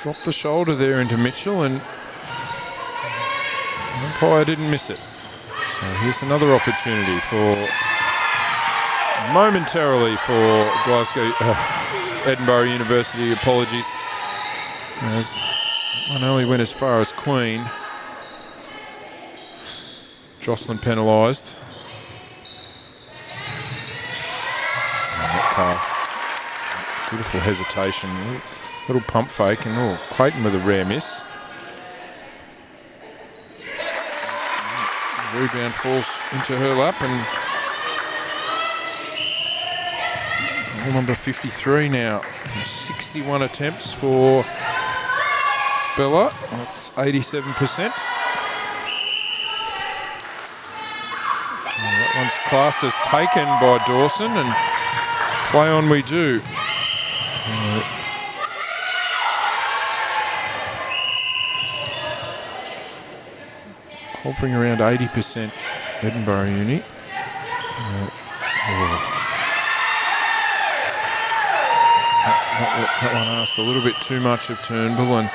dropped the shoulder there into Mitchell, and the umpire didn't miss it. So here's another opportunity momentarily for Edinburgh University. Apologies. As one only went as far as Queen. Jocelyn penalised. Metcalf. Beautiful hesitation. Little pump fake, and Creighton with a rare miss. Rebound falls into her lap, and number 53 now. 61 attempts for Bella. That's 87%. That one's classed as taken by Dawson, and play on we do. Hovering around 80% Edinburgh Uni. That one asked a little bit too much of Turnbull, and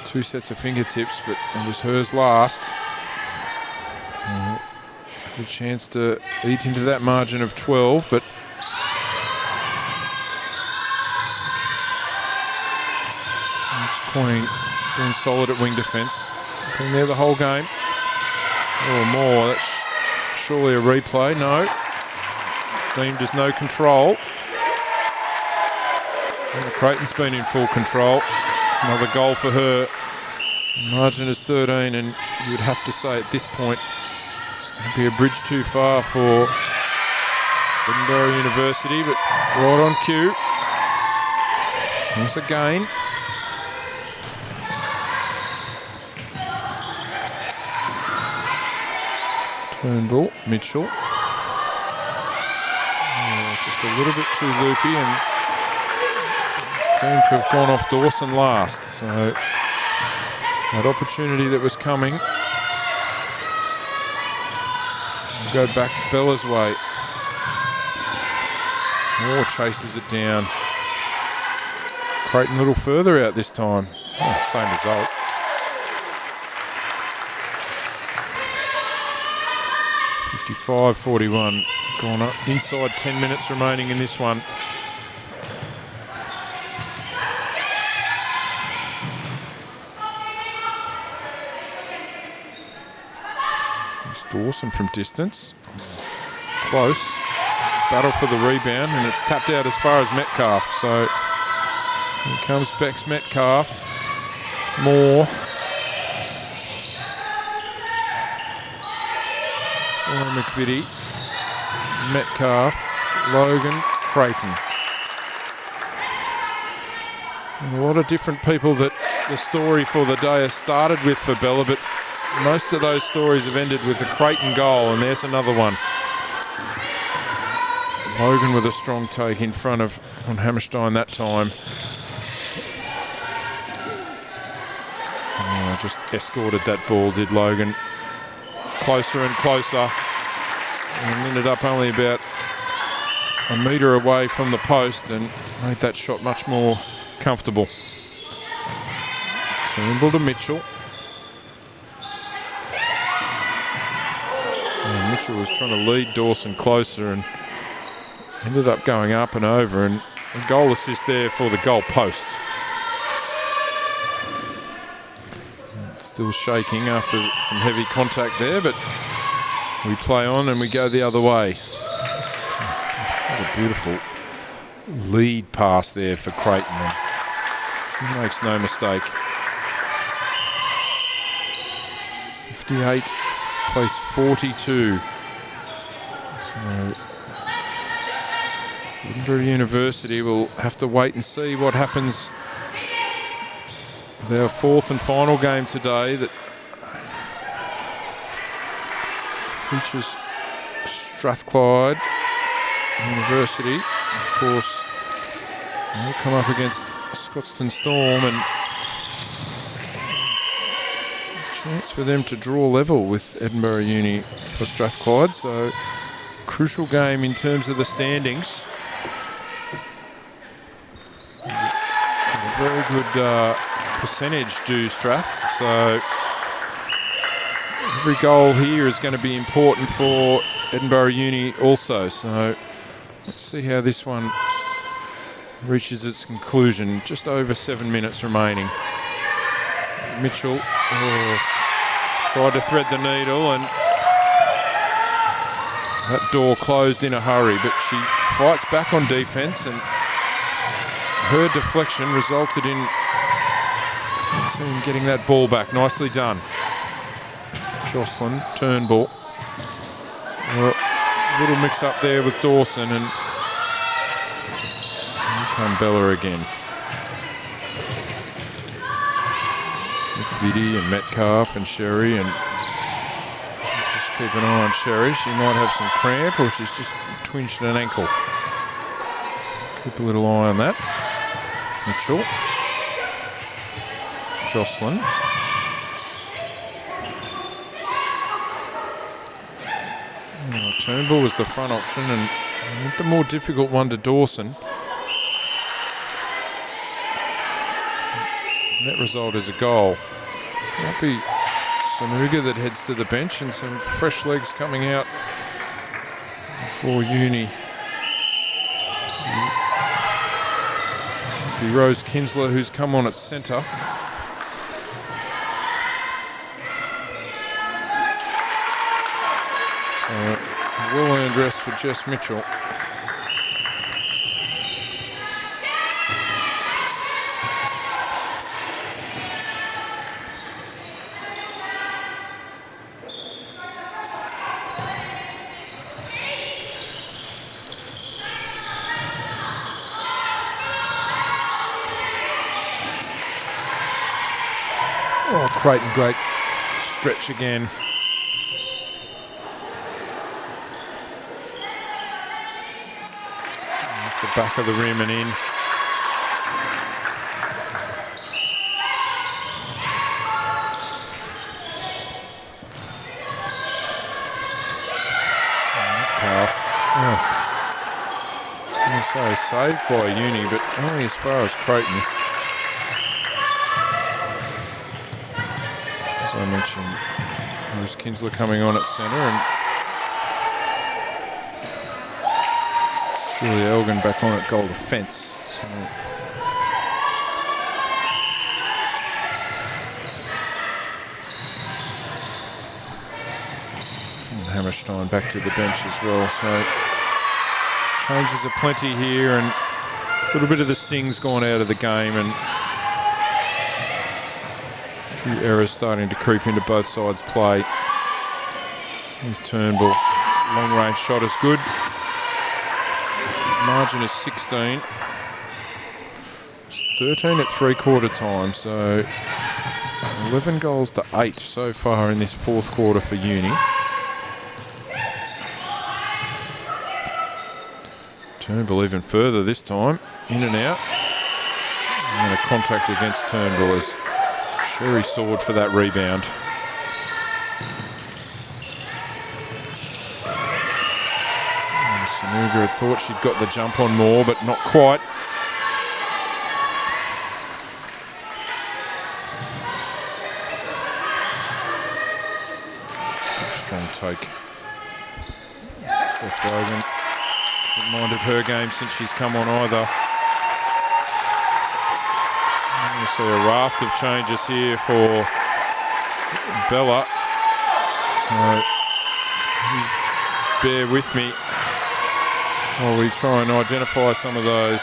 2 sets of fingertips, but it was hers last. Good chance to eat into that margin of 12, but it's Queen being solid at wing defence. Been there the whole game. More. That's surely a replay. No. Deemed as no control. And Creighton's been in full control. Another goal for her. Margin is 13, and you would have to say at this point it's going to be a bridge too far for Edinburgh University, but right on cue. Here's a gain. Turnbull, Mitchell. Just a little bit too loopy, and seemed to have gone off Dawson last. So that opportunity that was coming will go back Bella's way. Moore chases it down. Creighton a little further out this time. Same result. .55-41 gone up. Inside 10 minutes remaining in this one. It's Dawson from distance. Close. Battle for the rebound, and it's tapped out as far as Metcalf. So here comes Bex Metcalf. Moore. McVitie, Metcalf, Logan, Creighton. And a lot of different people that the story for the day has started with for Bella, but most of those stories have ended with a Creighton goal, and there's another one. Logan with a strong take in front of on Hammerstein that time. Just escorted that ball, did Logan. Closer and closer. And ended up only about a metre away from the post and made that shot much more comfortable. Turnbull to Mitchell. And Mitchell was trying to lead Dawson closer and ended up going up and over, and a goal assist there for the goal post. Still shaking after some heavy contact there, but we play on and we go the other way. What a beautiful lead pass there for Creighton. He makes no mistake. 58 plays 42. So Edinburgh University will have to wait and see what happens with our fourth and final game today that features Strathclyde University. Of course, they'll come up against Scotstoun Storm, and a chance for them to draw level with Edinburgh Uni for Strathclyde. So, crucial game in terms of the standings. A very good percentage do Strath, so every goal here is going to be important for Edinburgh Uni also. So let's see how this one reaches its conclusion. Just over 7 minutes remaining. Mitchell tried to thread the needle, and that door closed in a hurry, but she fights back on defence, and her deflection resulted in the team getting that ball back. Nicely done. Jocelyn Turnbull. A little mix up there with Dawson, and here come Bella again. McVitie and Metcalf and Sherry, and just keep an eye on Sherry. She might have some cramp, or she's just twinged an ankle. Keep a little eye on that. Mitchell. Jocelyn. Turnbull was the front option, and the more difficult one to Dawson. Net result is a goal. Might be Sanuga that heads to the bench, and some fresh legs coming out for Uni. Be Rose Kinsler, who's come on at centre. So, well-earned rest for Jess Mitchell. Oh, Creighton, great stretch again. Off the back of the rim and in. Calf. Oh. I'm going to say saved by Uni, but only as far as Creighton. As I mentioned, Rose Kinsler coming on at centre, and Julia Elgin back on at goal defence. So Hammerstein back to the bench as well. So changes are plenty here, and a little bit of the sting's gone out of the game, and a few errors starting to creep into both sides' play. Here's Turnbull. Long range shot is good. Margin is 16. It's 13 at three-quarter time, so 11 goals to 8 so far in this fourth quarter for Uni. Turnbull even further this time, in and out. And a contact against Turnbull as Sherry Sword for that rebound. Sanuga had thought she'd got the jump on more, but not quite. Strong take. Steph Logan hasn't minded her game since she's come on either. You see a raft of changes here for Bella. So bear with me while we try and identify some of those.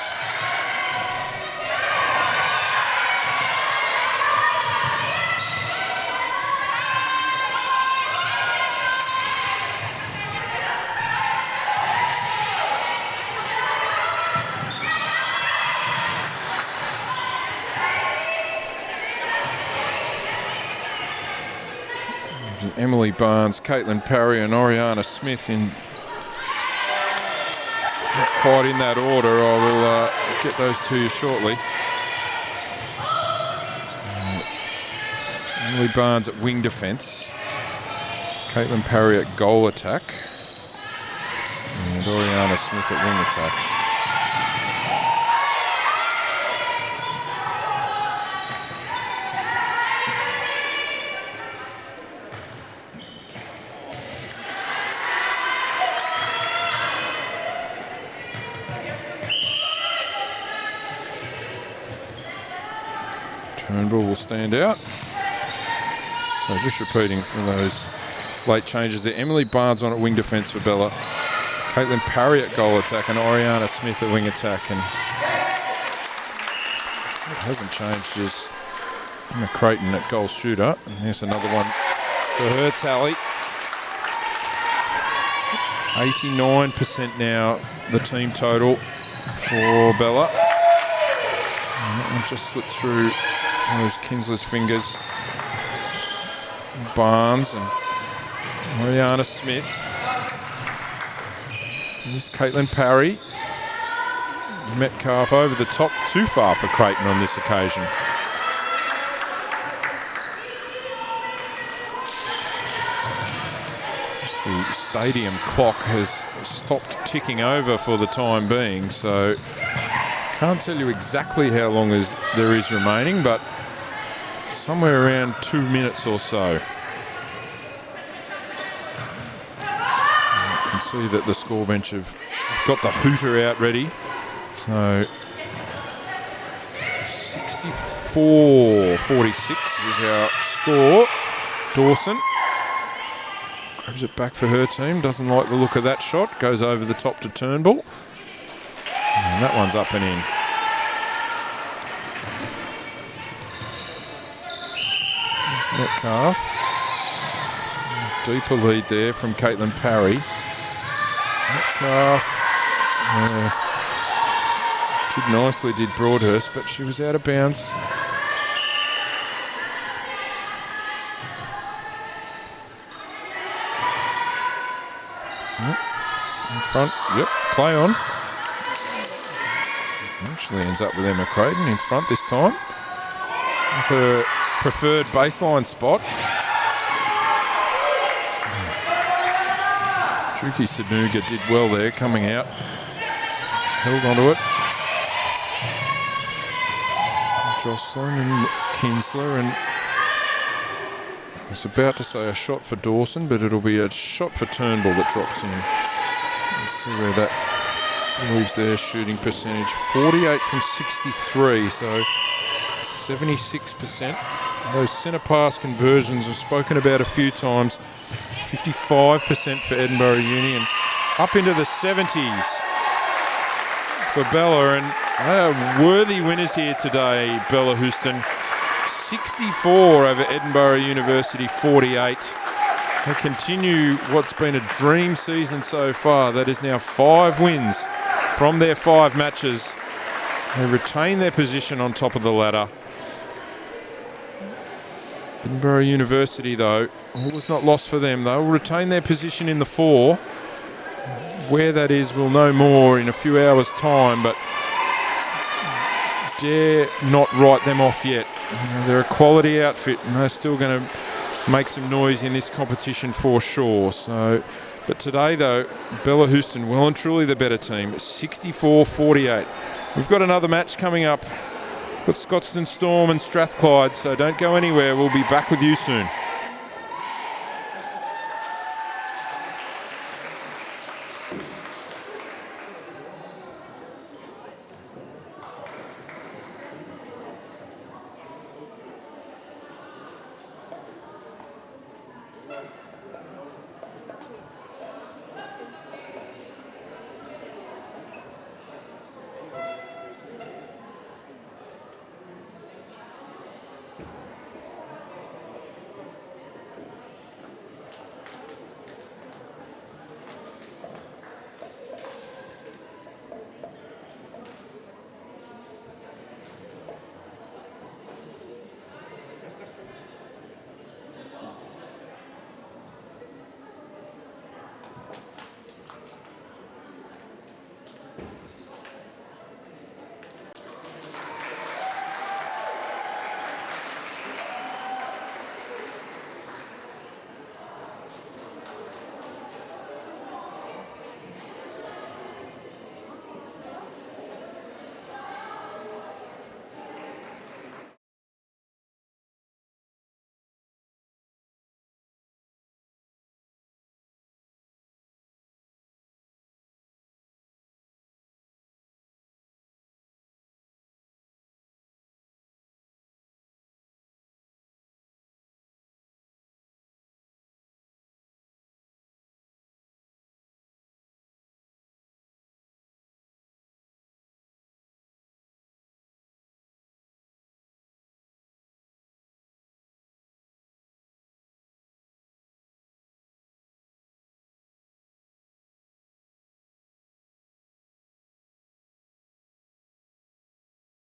Emily Barnes, Caitlin Parry and Oriana Smith in not quite in that order. I will get those to you shortly. Emily Barnes at wing defence, Caitlin Parry at goal attack, and Oriana Smith at wing attack. Turnbull will stand out. So just repeating from those late changes there. Emily Barnes on at wing defence for Bella. Caitlin Parry at goal attack and Oriana Smith at wing attack. And what hasn't changed is Emma Creighton at goal shooter. And here's another one for her tally. 89% now, the team total for Bella. And that one just slipped through those Kinsler's fingers. Barnes and Oriana Smith. Here's Caitlin Parry. Metcalf over the top, too far for Creighton on this occasion. Just the stadium clock has stopped ticking over for the time being, so can't tell you exactly how long there is remaining, but somewhere around 2 minutes or so. You can see that the score bench have got the hooter out ready. So 64-46 is our score. Dawson grabs it back for her team. Doesn't like the look of that shot. Goes over the top to Turnbull. And that one's up and in. Metcalf. Deeper lead there from Caitlin Parry. Metcalf. Did nicely, did Broadhurst, but she was out of bounds. In front, yep, play on. Actually ends up with Emma Creighton in front this time. Her preferred baseline spot. Tricky Sanuga did well there coming out. Held onto it. Jocelyn and Kinsler, and I was about to say a shot for Dawson, but it'll be a shot for Turnbull that drops in. Let's see where that leaves their shooting percentage. 48 from 63, so 76%. Those centre pass conversions we've spoken about a few times. 55% for Edinburgh Uni and up into the 70s for Bella, and they are worthy winners here today. Bellahouston 64 over Edinburgh University 48. They continue what's been a dream season so far. That is now 5 wins from their 5 matches. They retain their position on top of the ladder. Edinburgh University, though, all was not lost for them. They'll retain their position in the 4. Where that is, we'll know more in a few hours' time, but dare not write them off yet. They're a quality outfit, and they're still going to make some noise in this competition for sure. So, but today, though, Bellahouston well and truly the better team, 64-48. We've got another match coming up. We've got Scotstoun Storm and Strathclyde, so don't go anywhere. We'll be back with you soon.